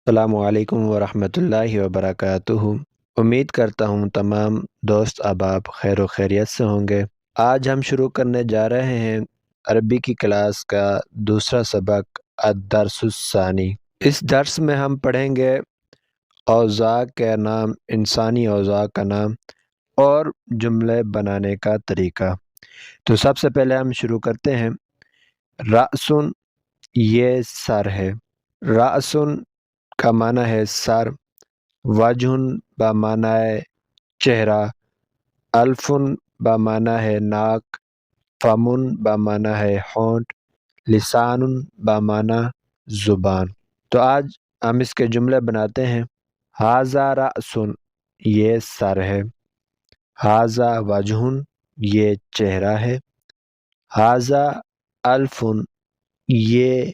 السلام علیکم ورحمۃ اللہ وبرکاتہ۔ امید کرتا ہوں تمام دوست احباب خیر و خیریت سے ہوں گے۔ آج ہم شروع کرنے جا رہے ہیں عربی کی کلاس کا دوسرا سبق الدرس الثانی۔ اس درس میں ہم پڑھیں گے اوضاع کا نام، انسانی اوضاع کا نام اور جملے بنانے کا طریقہ۔ تو سب سے پہلے ہم شروع کرتے ہیں۔ رأسن، یہ سر ہے۔ رأسن کا معنی ہے سر، وجہن بمعنی ہے چہرہ، الفن بمعنی ہے ناک، فمن بمعنی ہے ہونٹ، لسان بمعنی زبان۔ تو آج ہم اس کے جملے بناتے ہیں۔ ھذا رأسن، یہ سر ہے۔ ھذا وجہن، یہ چہرہ ہے۔ ھذا الفن، یہ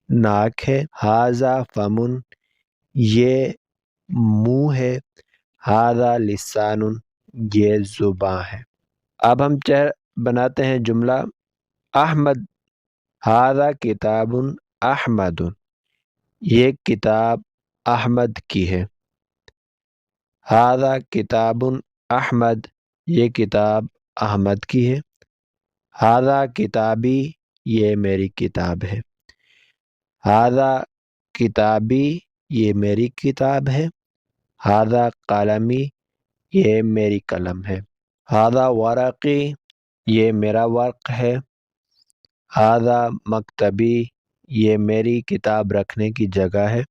ناک ہے۔ ھذا فمن، یہ منہ ہے۔ ھذا لسان، یہ زباں ہے۔ اب ہم بناتے ہیں جملہ۔ احمد، ھذا کتاب احمد، یہ کتاب احمد کی ہے۔ ھذا کتاب احمد، یہ کتاب احمد کی ہے۔ ھذا کتابی، یہ میری کتاب ہے۔ ھذا کتابی، یہ میری کتاب ہے۔ ھذا قلمی، یہ میری قلم ہے۔ ھذا ورقی، یہ میرا ورق ہے۔ ھذا مکتبی، یہ میری کتاب رکھنے کی جگہ ہے۔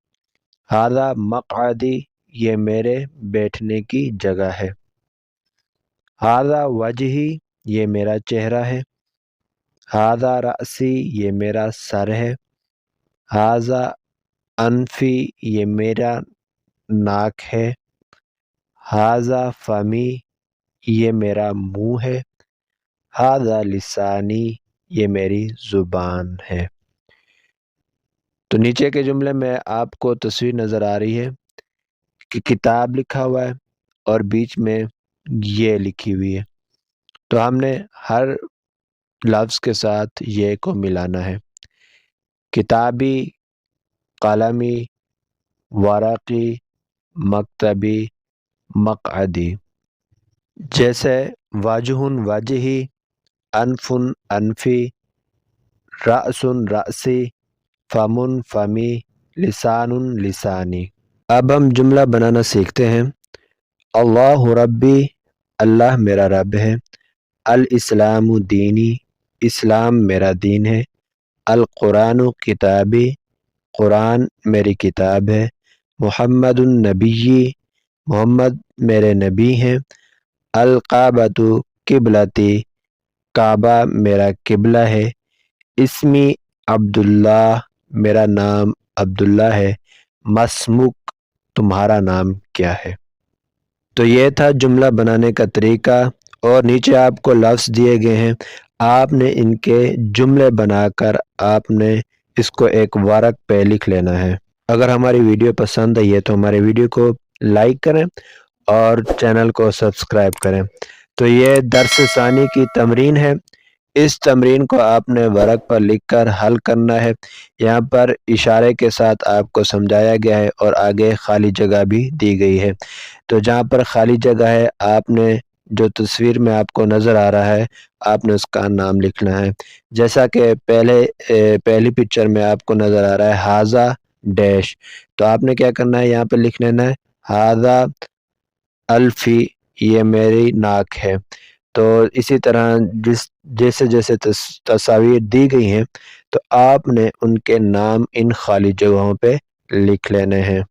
ھذا مقعدی، یہ میرے بیٹھنے کی جگہ ہے۔ ھذا وجہی، یہ میرا چہرہ ہے۔ ھذا رأسی، یہ میرا سر ہے۔ ھذا انفی، یہ میرا ناک ہے۔ ھذا فمی، یہ میرا منہ ہے۔ ھذا لسانی، یہ میری زبان ہے۔ تو نیچے کے جملے میں آپ کو تصویر نظر آ رہی ہے کہ کتاب لکھا ہوا ہے اور بیچ میں یہ لکھی ہوئی ہے۔ تو ہم نے ہر لفظ کے ساتھ یہ کو ملانا ہے۔ کتابی، قلمی، ورقی، مکتبی، مقعدی۔ جیسے وجہن وجہی، انفن انفی، رأسن رأسی، فمن فمی، لسان لسانی۔ اب ہم جملہ بنانا سیکھتے ہیں۔ اللہ ربی، اللہ میرا رب ہے۔ الاسلام دینی، اسلام میرا دین ہے۔ القرآن کتابی، قرآن میری کتاب ہے۔ محمد النبی، محمد میرے نبی ہیں۔ الکعبۃ قبلتی، کعبہ میرا قبلہ ہے۔ اسمی عبداللہ، میرا نام عبداللہ ہے۔ مسمک، تمہارا نام کیا ہے؟ تو یہ تھا جملہ بنانے کا طریقہ، اور نیچے آپ کو لفظ دیے گئے ہیں۔ آپ نے ان کے جملے بنا کر آپ نے اس کو ایک ورق پہ لکھ لینا ہے۔ اگر ہماری ویڈیو پسند آئی ہے تو ہمارے ویڈیو کو لائک کریں اور چینل کو سبسکرائب کریں۔ تو یہ درس ثانی کی تمرین ہے۔ اس تمرین کو آپ نے ورق پر لکھ کر حل کرنا ہے۔ یہاں پر اشارے کے ساتھ آپ کو سمجھایا گیا ہے اور آگے خالی جگہ بھی دی گئی ہے۔ تو جہاں پر خالی جگہ ہے، آپ نے جو تصویر میں آپ کو نظر آ رہا ہے، آپ نے اس کا نام لکھنا ہے۔ جیسا کہ پہلی پکچر میں آپ کو نظر آ رہا ہے ھذا ڈیش، تو آپ نے کیا کرنا ہے، یہاں پہ لکھ لینا ہے ھذا الفی، یہ میری ناک ہے۔ تو اسی طرح جیسے جیسے تصاویر دی گئی ہیں تو آپ نے ان کے نام ان خالی جگہوں پہ لکھ لینے ہیں۔